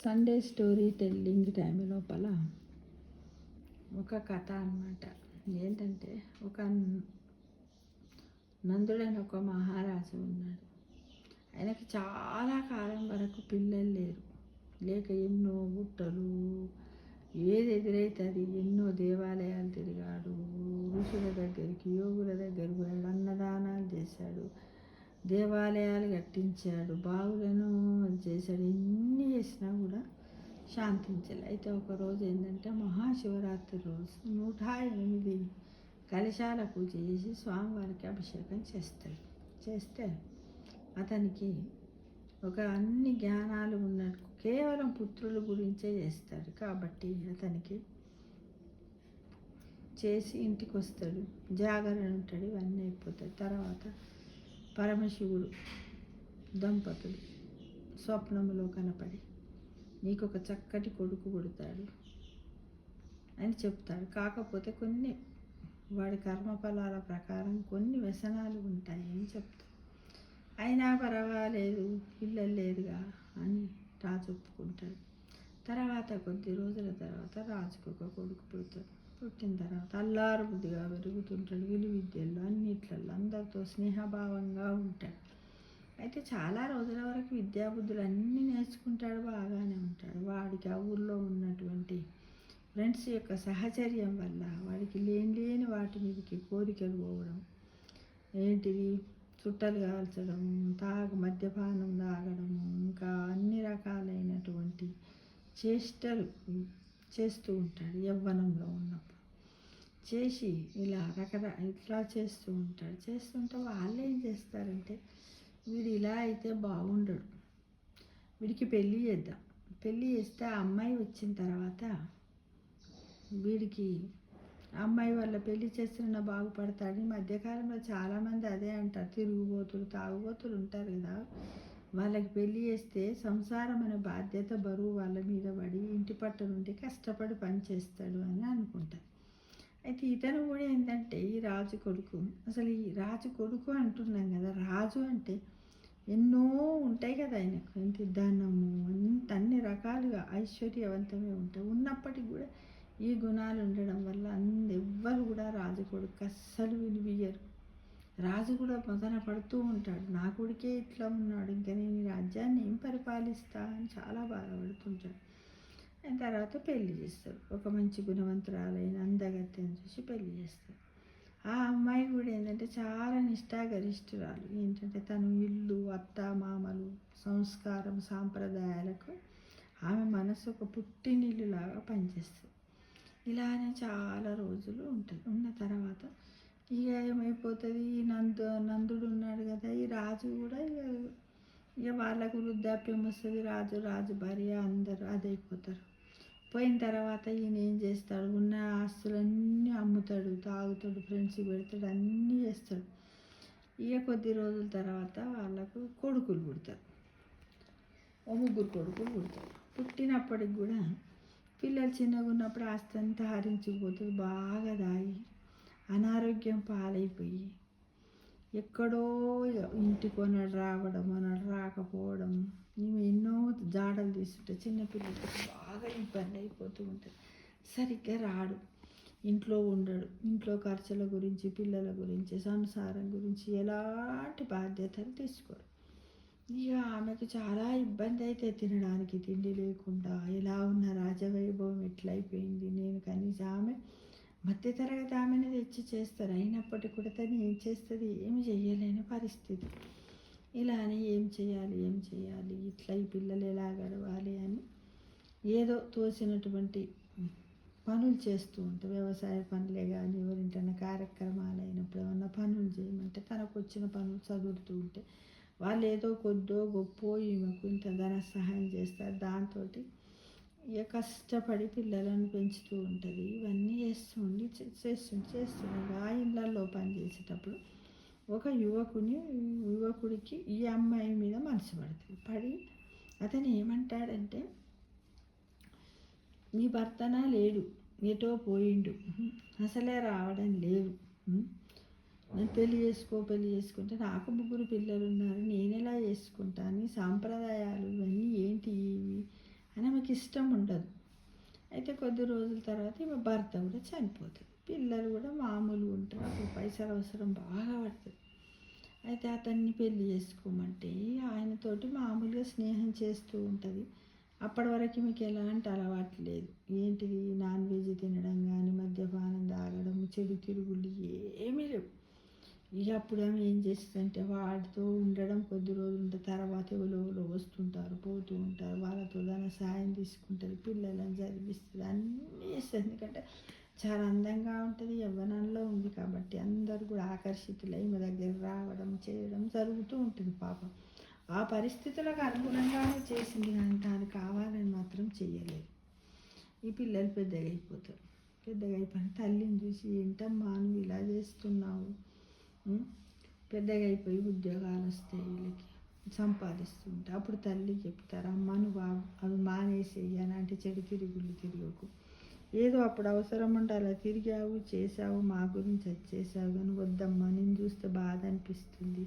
Sunday story telling time లోపల ఒక కథ అన్నమాట. ఏంటంటే ఒక నందుడని ఒక మహారాజు ఉన్నాడు. ఆయనకి చాలా కాలం వరకు పిల్లలు లేరు. లేక ఎన్నో గుట్టలు ఏది ఎదురైతే అది ఎన్నో దేవాలయాలు తిరిగాడు. ఋషుల దగ్గరికి, యోగుల దగ్గరికి వెళ్ళి అన్నదానాలు చేశాడు, దేవాలయాలు కట్టించాడు, బావులను చేశాడు. ఎన్ని చేసినా కూడా శాంతించాలి. అయితే ఒకరోజు ఏంటంటే మహాశివరాత్రి రోజు 108 కలశాల పూజ చేసి స్వామివారికి అభిషేకం చేస్తే అతనికి ఒక అన్ని జ్ఞానాలు ఉన్నట్టు కేవలం పుత్రుల గురించే చేస్తాడు. కాబట్టి అతనికి చేసి ఇంటికి వస్తాడు, జాగరణ ఉంటాడు, ఇవన్నీ అయిపోతాయి. తర్వాత పరమశివుడు దంపతులు స్వప్నములో కనపడి నీకు ఒక చక్కటి కొడుకు పుడతాడు అని చెప్తాడు. కాకపోతే కొన్ని వాడి కర్మఫలాల ప్రకారం కొన్ని వ్యసనాలు ఉంటాయి అని చెప్తాడు. అయినా పర్వాలేదు, పిల్లలు లేదుగా అని రాజు ఒప్పుకుంటాడు. తర్వాత కొద్ది రోజుల తర్వాత రాజుకు ఒక కొడుకు పుడతాడు. పుట్టిన తర్వాత అల్లారు బుద్ధిగా పెరుగుతుంటాడు. విలువిద్యల్లో అన్నిట్లలో అందరితో స్నేహభావంగా ఉంటాడు. అయితే చాలా రోజుల వరకు విద్యాబుద్ధులు అన్నీ నేర్చుకుంటాడు, బాగానే ఉంటాడు. వాడికి ఆ ఊళ్ళో ఉన్నటువంటి ఫ్రెండ్స్ యొక్క సహచర్యం వల్ల వాడికి లేని వాటి మీదకి కోరికలు పోవడం, ఏంటిది చుట్టలు కాల్చడం, మద్యపానం తాగడము, ఇంకా అన్ని రకాలైనటువంటి చేష్టలు చేస్తూ ఉంటాడు. యవ్వనంలో ఉన్నప్పుడు చేసి ఇట్లా చేస్తూ ఉంటాడు. చేస్తుంటే వాళ్ళు ఏం చేస్తారంటే, వీడు ఇలా అయితే బాగుండడు, వీడికి పెళ్ళి చేద్దాం, పెళ్ళి చేస్తే ఆ అమ్మాయి వచ్చిన తర్వాత వీడికి అమ్మాయి వల్ల పెళ్లి చేస్తున్న బాగుపడతాడని మధ్యకాలంలో చాలామంది అదే అంటారు. తిరుగుబోతులు, తాగుబోతులు ఉంటారు కదా, వాళ్ళకి పెళ్ళి చేస్తే సంసారం అనే బాధ్యత బరువు వాళ్ళ మీద పడి ఇంటి పట్ట నుండి కష్టపడి పని చేస్తాడు అని అనుకుంటారు. అయితే ఇతను కూడా ఏంటంటే ఈ రాజు కొడుకు, అసలు ఈ రాజు కొడుకు అంటున్నాం కదా, రాజు అంటే ఎన్నో ఉంటాయి కదా ఆయనకు, ఎంత ధనము, అన్ని రకాలుగా ఐశ్వర్యవంతమే ఉంటాయి. ఉన్నప్పటికీ కూడా ఈ గుణాలు ఉండడం వల్ల ఎవ్వరు కూడా రాజు కొడుకు అస్సలు విలువియ్యరు. రాజు కూడా మొదన పడుతూ ఉంటాడు, నా కొడుకే ఇట్లా ఉన్నాడు, ఇంకా నేను ఈ రాజ్యాన్ని ఏం పరిపాలిస్తా అని చాలా బాధపడుతుంటాడు. అయిన తర్వాత పెళ్లి చేస్తారు. ఒక మంచి గుణవంతురాలైన అందగత్తెని చూసి పెళ్లి చేస్తారు. ఆ అమ్మాయి కూడా ఏంటంటే చాలా నిష్ఠాగరిష్ఠురాలు. ఏంటంటే తను ఇల్లు, అత్త మామలు, సంస్కారం, సాంప్రదాయాలకు ఆమె మనసు ఒక పుట్టినిల్లులాగా పనిచేస్తుంది. ఇలానే చాలా రోజులు ఉంటుంది. ఉన్న తర్వాత ఇక ఏమైపోతుంది, నందుడు ఉన్నాడు కదా, ఈ రాజు కూడా ఇక వాళ్ళకు వృద్ధాప్యం వస్తుంది. రాజు భార్య అందరూ అదైపోతారు. పోయిన తర్వాత ఈయన ఏం చేస్తాడు, ఉన్న ఆస్తులన్నీ అమ్ముతాడు, తాగుతాడు, ఫ్రెండ్స్ పెడతాడు, అన్నీ చేస్తాడు. ఇక కొద్ది రోజుల తర్వాత వాళ్ళకు కొడుకులు పుడతారు. 3 కొడుకులు పుడతారు. పుట్టినప్పటికి కూడా పిల్లలు చిన్నగా ఉన్నప్పుడు ఆస్తి అంతా హరించుకుపోతుంది. బాగా తాగి అనారోగ్యం పాలైపోయి ఎక్కడో ఇంటికి కొనడు రావడం, అనడు రాకపోవడం, మేము ఎన్నో జాడలు తీసుకుంటే చిన్నపిల్లలకి బాగా ఇబ్బంది అయిపోతూ ఉంటుంది. సరిగ్గా రాడు, ఇంట్లో ఉండడు, ఇంట్లో ఖర్చుల గురించి, పిల్లల గురించి, సంసారం గురించి ఎలాంటి బాధ్యతలు తీసుకోడు. ఇక ఆమెకు చాలా ఇబ్బంది అయితే, తినడానికి తిండి లేకుండా ఇలా ఉన్న రాజవైభవం ఎట్లయిపోయింది. నేను కనీసం ఆమె మధ్యతరగతి ఆమెను తెచ్చి చేస్తారు, అయినప్పటికీ కూడా తను ఏం చేస్తుంది, ఏమి చేయలేని పరిస్థితి. ఇలానే ఏం చేయాలి ఇట్లా ఈ పిల్లలు ఎలా గడవాలి అని ఏదో తోచినటువంటి పనులు చేస్తూ ఉంటాయి. వ్యవసాయ పనులే కానీ, ఎవరింటన్నా కార్యక్రమాలు అయినప్పుడు ఏమన్నా పనులు చేయమంటే తనకు వచ్చిన పనులు చదువుతూ ఉంటే వాళ్ళు ఏదో కొద్దో గొప్పో ఈమెకు ఇంత ధన సహాయం చేస్తారు. దాంతో ఇక కష్టపడి పిల్లలను పెంచుతూ ఉంటుంది. ఇవన్నీ చేస్తున్నారు. ఆ ఇళ్ళల్లో పనిచేసేటప్పుడు ఒక యువకుడికి ఈ అమ్మాయి మీద మనసు పడి అతను ఏమంటాడంటే, నీ భర్తనా లేడు, ఎటో పోయిండు, అసలే రావడం లేదు, నేను పెళ్ళి చేసుకుంటే నాకు 3 పిల్లలు ఉన్నారు, నేను ఎలా చేసుకుంటాను, సాంప్రదాయాలు ఇవన్నీ ఏంటి ఇవి అని ఆమె ఇష్టం ఉండదు. అయితే కొద్ది రోజుల తర్వాత ఈమె భర్త కూడా చనిపోతాడు. పిల్లలు కూడా మామూలుగా ఉంటారు. అప్పుడు పైసలు అవసరం బాగా పడుతుంది. అయితే అతన్ని పెళ్లి చేసుకోమంటే ఆయనతోటి మామూలుగా స్నేహం చేస్తూ ఉంటుంది. అప్పటి వరకు మీకు ఎలాంటి అలవాటు లేదు. ఏంటిది, నాన్ వెజ్ తినడం కానీ, మద్యపానం తాగడం, చెడు తిరుగులు ఏమీ లేవు. ఇక అప్పుడు ఆమె ఏం చేస్తుందంటే వాడితో ఉండడం కొద్ది రోజులు ఉంటే తర్వాత ఎవరో వస్తుంటారు, పోతూ ఉంటారు, వాళ్ళతో దాని సాయం తీసుకుంటుంది, పిల్లలను చదివిస్తుంది, అన్నీ చేస్తుంది. ఎందుకంటే చాలా అందంగా ఉంటుంది, యవ్వనంలో ఉంది కాబట్టి అందరూ కూడా ఆకర్షితులై ఈమె దగ్గర రావడం చేయడం జరుగుతూ ఉంటుంది. పాపం ఆ పరిస్థితులకు అనుగుణంగానే చేసింది కానీ తాను కావాలని మాత్రం చెయ్యలేదు. ఈ పిల్లలు పెద్దగా అయిపోతారు. పెద్దగా అయిపోయిన తల్లిని చూసి ఏంటమ్మా నువ్వు ఇలా చేస్తున్నావు, పెద్దగా అయిపోయి ఉద్యోగాలు వస్తాయి, వీళ్ళకి సంపాదిస్తుంటే అప్పుడు తల్లి చెప్తారు, అమ్మ నువ్వు అవి మానేసేయి, అలాంటి చెడు తిరుగులు తిరగకు, ఏదో అప్పుడు అవసరం ఉంటే అలా తిరిగావు చేసావు, మా గురించి వచ్చేసావు, కానీ వద్దమ్మా నేను చూస్తే బాధ అనిపిస్తుంది,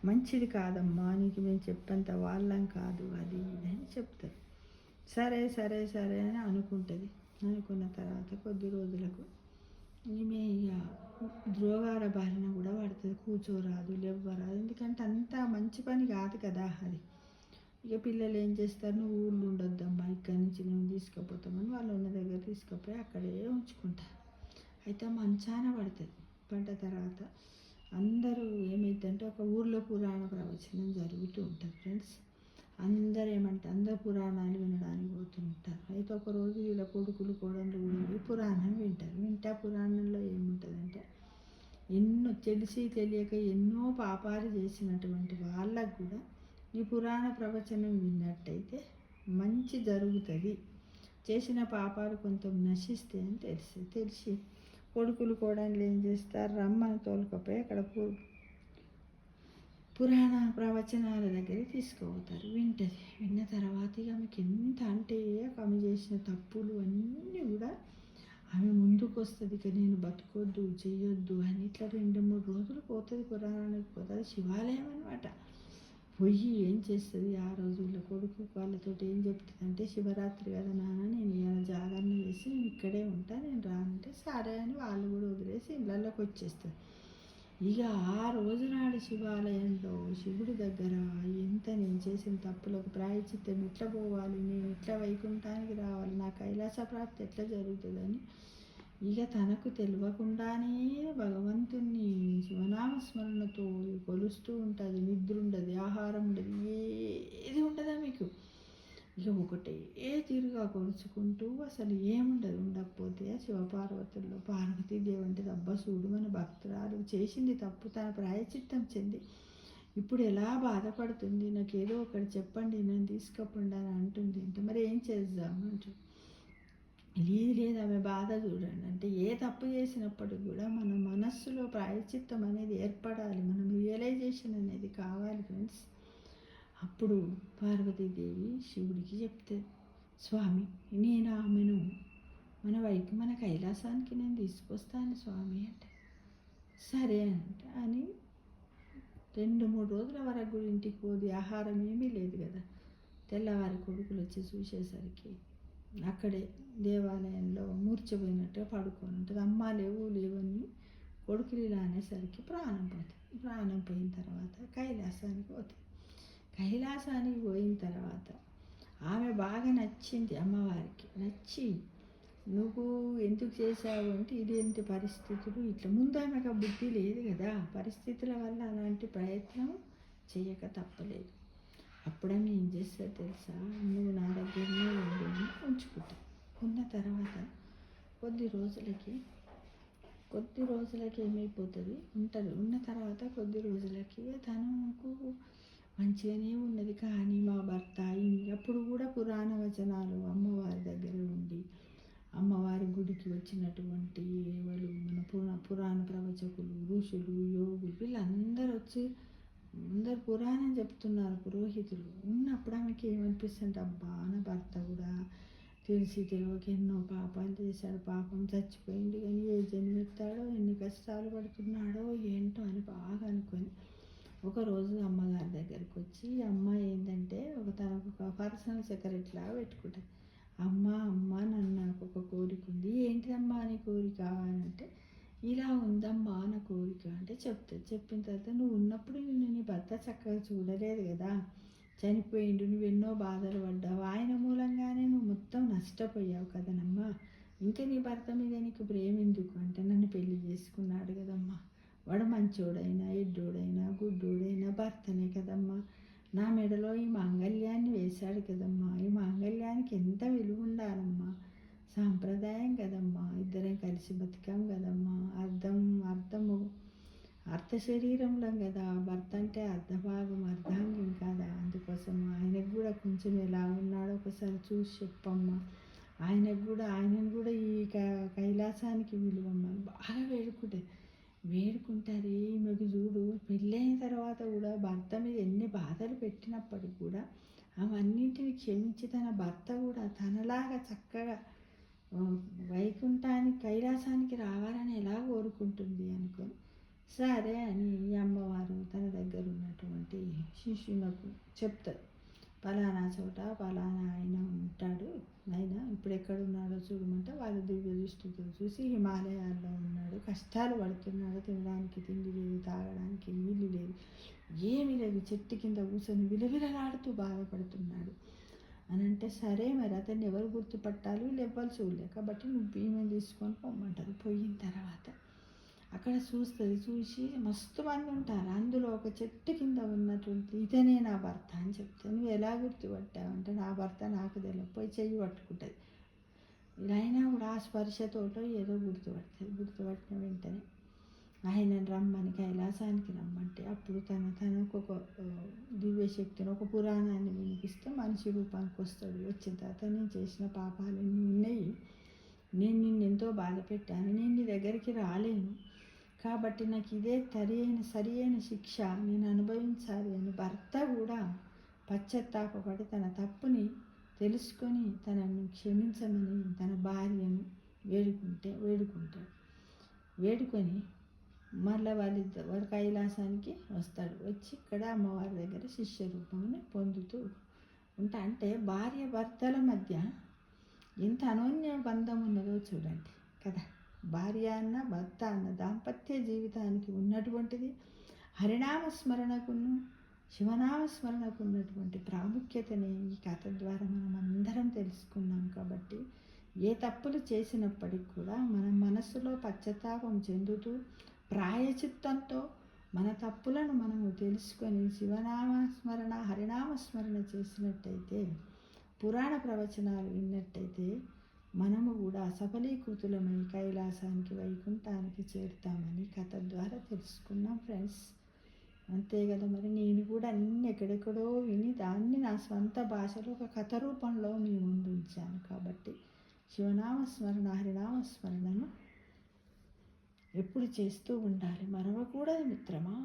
మంచిది కాదమ్మా, నీకు మేము చెప్పంత వాళ్ళం కాదు, అది ఇది అని చెప్తారు. సరే సరే సరే అని అనుకుంటుంది. అనుకున్న తర్వాత కొద్ది రోజులకు ఈమె ఇక రోగాల బారిన కూడా పడుతుంది. కూర్చోరాదు, లేవ్వరాదు, ఎందుకంటే అంత మంచి పని కాదు కదా అది. ఇక పిల్లలు ఏం చేస్తారు, నువ్వు ఊళ్ళు ఉండొద్దమ్మా, ఇక్కడి నుంచి మేము తీసుకుపోతామని వాళ్ళు ఉన్న దగ్గర తీసుకుపోయి అక్కడే ఉంచుకుంటారు. అయితే మంచాన పడుతుంది. పడ్డ తర్వాత అందరూ ఏమైందంటే ఒక ఊర్లో పురాణ ప్రవచనం జరుగుతూ ఉంటుంది ఫ్రెండ్స్. అందరూ అందరు పురాణాలు వినడానికి పోతుంటారు. అయితే ఒకరోజు వీళ్ళ కొడుకులు కోడళ్ళు కూడా పురాణం వింటారు. వింటే పురాణంలో ఏముంటుందంటే ఎన్నో తెలిసి తెలియక ఎన్నో పాపాలు చేసినటువంటి వాళ్ళకు కూడా ఈ పురాణ ప్రవచనం విన్నట్టయితే మంచి జరుగుతుంది, చేసిన పాపాలు కొంత నశిస్తాయి అని తెలిసి కొడుకులు కోడళ్ళు ఏం చేస్తారు, రమ్మని తోలుకపోయి అక్కడ పురాణ ప్రవచనాల దగ్గర తీసుకుపోతారు. వింటది. విన్న తర్వాత ఇక ఆమెకి ఎంత అంటే ఆమె చేసిన తప్పులు అన్నీ కూడా ఆమె ముందుకు వస్తుంది. ఇక నేను బతకొద్దు చెయ్యొద్దు అని ఇట్లా 2-3 రోజులు పోతుంది, పురాణానికి పోతుంది. శివాలయం అనమాట. పోయి ఏం చేస్తుంది, ఆ రోజుల్లో కొడుకు వాళ్ళతో ఏం చెప్తుంది అంటే, శివరాత్రి కదా నాన్న, నేను ఇలా జాగరణ చేసి నేను ఇక్కడే ఉంటా, నేను రానంటే సరే అని వాళ్ళు కూడా వదిలేసి ఇళ్ళలోకి వచ్చేస్తుంది. ఇక ఆ రోజు నాడు శివాలయంలో శివుడి దగ్గర ఎంత నేను చేసిన తప్పులకు ప్రాయశ్చిత్తం ఎట్లా పోవాలి, నేను ఎట్లా వైకుంఠానికి రావాలి, నా కైలాస ప్రాప్తి ఎట్లా జరుగుతుందని ఇక తనకు తెలియకుండానే భగవంతుణ్ణి శివనామస్మరణతో కొలుస్తూ ఉంటుంది. నిద్ర ఉండదు, ఆహారం ఉండదు, ఏది ఉండదా మీకు. ఇక ఒకటే తీరుగా కొలుచుకుంటూ అసలు ఏముండదు. ఉండకపోతే శివపార్వతుల్లో పార్వతీదేవి అంటే చూడు మన భక్తురాలు చేసింది తప్పు, తన ప్రాయచిత్తం చెంది ఇప్పుడు ఎలా బాధపడుతుంది, నాకు ఏదో ఒకటి చెప్పండి నేను తీసుకపోండి అని అంటుంది. అంటే మరి ఏం చేద్దాము అంటూ లేదు ఆమె బాధ చూడండి. అంటే ఏ తప్పు చేసినప్పటికి కూడా మన మనస్సులో ప్రాయచిత్తం అనేది ఏర్పడాలి, మనం రియలైజేషన్ అనేది కావాలి ఫ్రెండ్స్. అప్పుడు పార్వతీదేవి శివుడికి చెప్తుంది, స్వామి నేను ఆమెను మన కైలాసానికి నేను తీసుకొస్తాను స్వామి అంటే. సరే అంట అని 2-3 రోజుల వరకు ఇంటికి పోది, ఆహారం ఏమీ లేదు కదా. తెల్లవారి కొడుకులు వచ్చి చూసేసరికి అక్కడే దేవాలయంలో మూర్చపోయినట్టుగా పడుకొని ఉంటుంది. అమ్మ లేవని కొడుకులు ఇలా అనేసరికి ప్రాణం పోతుంది. ప్రాణం పోయిన తర్వాత కైలాసానికి పోతుంది. కైలాసానికి పోయిన తర్వాత ఆమె బాగా నచ్చింది అమ్మవారికి. నచ్చి నువ్వు ఎందుకు చేసావు అంటే, ఇదేంటి పరిస్థితులు ఇట్లా. ముందు ఆమెకు బుద్ధి లేదు కదా, పరిస్థితుల వల్ల అలాంటి ప్రయత్నం చేయక తప్పలేదు. అప్పుడని ఏం చేస్తారు తెలుసా, నువ్వు నా దగ్గరనే ఉంచుకుంటా. ఉన్న తర్వాత కొద్ది రోజులకి ఏమైపోతుంది, ఉన్న తర్వాత కొద్ది రోజులకి తనకు మంచిగానే ఉన్నది. కానీ మా భర్త అప్పుడు కూడా పురాణ వచనాలు అమ్మవారి దగ్గర ఉండి, అమ్మవారి గుడికి వచ్చినటువంటి మన పురాణ ప్రవచకులు, ఋషులు, యోగులు వీళ్ళందరూ వచ్చి అందరు పురాణం చెప్తున్నారు, పురోహితులు. ఉన్నప్పుడు ఆమెకి ఏమనిపిస్తుంది, అబ్బా నా భర్త కూడా తెలిసి తెలియక ఎన్నో పాపాలు చేశాడు, పాపం చచ్చిపోయింది, కానీ ఏ జన్మెత్తాడో, ఎన్ని కష్టాలు పడుతున్నాడో ఏంటో అని బాగా అనుకొని ఒకరోజు అమ్మగారి దగ్గరికి వచ్చి, అమ్మ ఏంటంటే తనకు ఒక పర్సనల్ సెక్రటరీలాగా పెట్టుకుంటుంది. అమ్మ అమ్మ నన్ను నాకు ఒక కోరిక ఉంది. ఏంటిదమ్మా నీ కోరిక అని అంటే, ఇలా ఉందమ్మా నా కోరిక అంటే చెప్తుంది. చెప్పిన తర్వాత నువ్వు ఉన్నప్పుడు నిన్ను నీ భర్త చక్కగా చూడలేదు కదా, చనిపోయిండు, నువ్వు ఎన్నో బాధలు పడ్డావు, ఆయన మూలంగానే నువ్వు మొత్తం నష్టపోయావు కదనమ్మా. ఇంకా నీ భర్త మీద నీకు ప్రేమ ఎందుకు అంటే, నన్ను పెళ్లి చేసుకున్నాడు కదమ్మా, వాడు మంచోడైనా ఎడ్డోడైనా గుడ్డోడైనా భర్తనే కదమ్మా, నా మెడలో ఈ మాంగళ్యాన్ని వేశాడు కదమ్మా, ఈ మాంగళ్యానికి ఎంత విలువ ఉండాలమ్మా, సాంప్రదాయం కదమ్మా, ఇద్దరం కలిసి బతికాం కదమ్మా, అర్ధ శరీరంలో కదా, భర్త అంటే అర్ధభాగం అర్ధాంగం కదా, అందుకోసం ఆయనకు కూడా కొంచెం ఎలా ఉన్నాడో ఒకసారి చూసి చెప్పమ్మా, ఆయనను కూడా ఈ కైలాసానికి విలువమ్మా బాగా వేడుకుంటారు. ఈమెకు చూడు పెళ్ళైన తర్వాత కూడా భర్త మీద ఎన్ని బాధలు పెట్టినప్పటికి కూడా అవన్నింటిని క్షమించి తన భర్త కూడా తనలాగా చక్కగా వైకుంఠానికి కైలాసానికి రావాలని ఎలా కోరుకుంటుంది అనుకొని, సరే అని ఈ అమ్మవారు తన దగ్గర ఉన్నటువంటి శిష్యులకు చెప్తారు. పలానా చోట పలానా ఆయన ఉంటాడు, ఆయన ఇప్పుడు ఎక్కడున్నాడో చూడమంటే వాళ్ళు దివ్య దృష్టితో చూసి హిమాలయాల్లో ఉన్నాడు, కష్టాలు పడుతున్నాడు, తినడానికి తిండి లేదు, తాగడానికి నీళ్ళు లేదు, ఏమీ లేదు, చెట్టు కింద కూర్చొని విలవిలలాడుతూ బాధపడుతున్నాడు అని అంటే, సరే మరి అతన్ని ఎవరు గుర్తుపట్టాలి, ఎవ్వరు చూడలేదు కాబట్టి నువ్వు ఈమెను తీసుకొని పొమ్మంటారు. పోయిన తర్వాత అక్కడ చూస్తుంది. చూసి మస్తు మంది ఉంటారు, అందులో ఒక చెట్టు కింద ఉన్నటువంటి ఇతనే నా భర్త అని చెప్తే, నువ్వు ఎలా గుర్తుపట్టావు అంటే, నా భర్త నాకు తెలియదు, పోయి చెయ్యి పట్టుకుంటుంది. అయినా కూడా ఆ స్పర్శతోటో ఏదో గుర్తుపట్టిన వెంటనే ఆయనను రమ్మని కైలాసానికి రమ్మంటే, అప్పుడు తనకు ఒక దివ్యశక్తిని ఒక పురాణాన్ని వినిపిస్తే మనిషి రూపానికి వస్తాడు. వచ్చిన తర్వాత నేను చేసిన పాపాలు ఎన్ని ఉన్నాయి, నేను నిన్నెంతో బాధ పెట్టాను, నేను నీ దగ్గరికి రాలేను కాబట్టి నాకు ఇదే సరి అయిన శిక్ష నేను అనుభవించాలి అని భర్త కూడా పశ్చాత్తాపపడి తన తప్పుని తెలుసుకొని తనను క్షమించమని తన భార్యను వేడుకొని మళ్ళీ వాడు కైలాసానికి వస్తాడు. వచ్చి ఇక్కడ అమ్మవారి దగ్గర శిష్య రూపంని పొందుతూ అంటే భార్య భర్తల మధ్య ఎంత అనోన్య బంధం ఉన్నదో చూడండి కదా. భార్య అన్న భర్త అన్న దాంపత్య జీవితానికి ఉన్నటువంటిది హరినామస్మరణకును శివనామస్మరణకు ఉన్నటువంటి ప్రాముఖ్యతని ఈ కథ ద్వారా మనం అందరం తెలుసుకున్నాం. కాబట్టి ఏ తప్పులు చేసినప్పటికి కూడా మన మనసులో పశ్చాత్తాపం చెందుతూ ప్రాయచిత్తంతో మన తప్పులను మనము తెలుసుకొని శివనామస్మరణ హరినామస్మరణ చేసినట్టయితే, పురాణ ప్రవచనాలు విన్నట్టయితే మనము కూడా సఫలీకృతులమై కైలాసానికి వైకుంఠానికి చేరుతామని కథ ద్వారా తెలుసుకున్నాం ఫ్రెండ్స్. అంతే కదా మరి. నేను కూడా అన్ని ఎక్కడెక్కడో విని దాన్ని నా స్వంత భాషలో ఒక కథ రూపంలో మీ ముందు ఉంచాను. కాబట్టి శివనామస్మరణ హరినామస్మరణను ఎప్పుడు చేస్తూ ఉండాలి, మరవకూడదు మిత్రమా.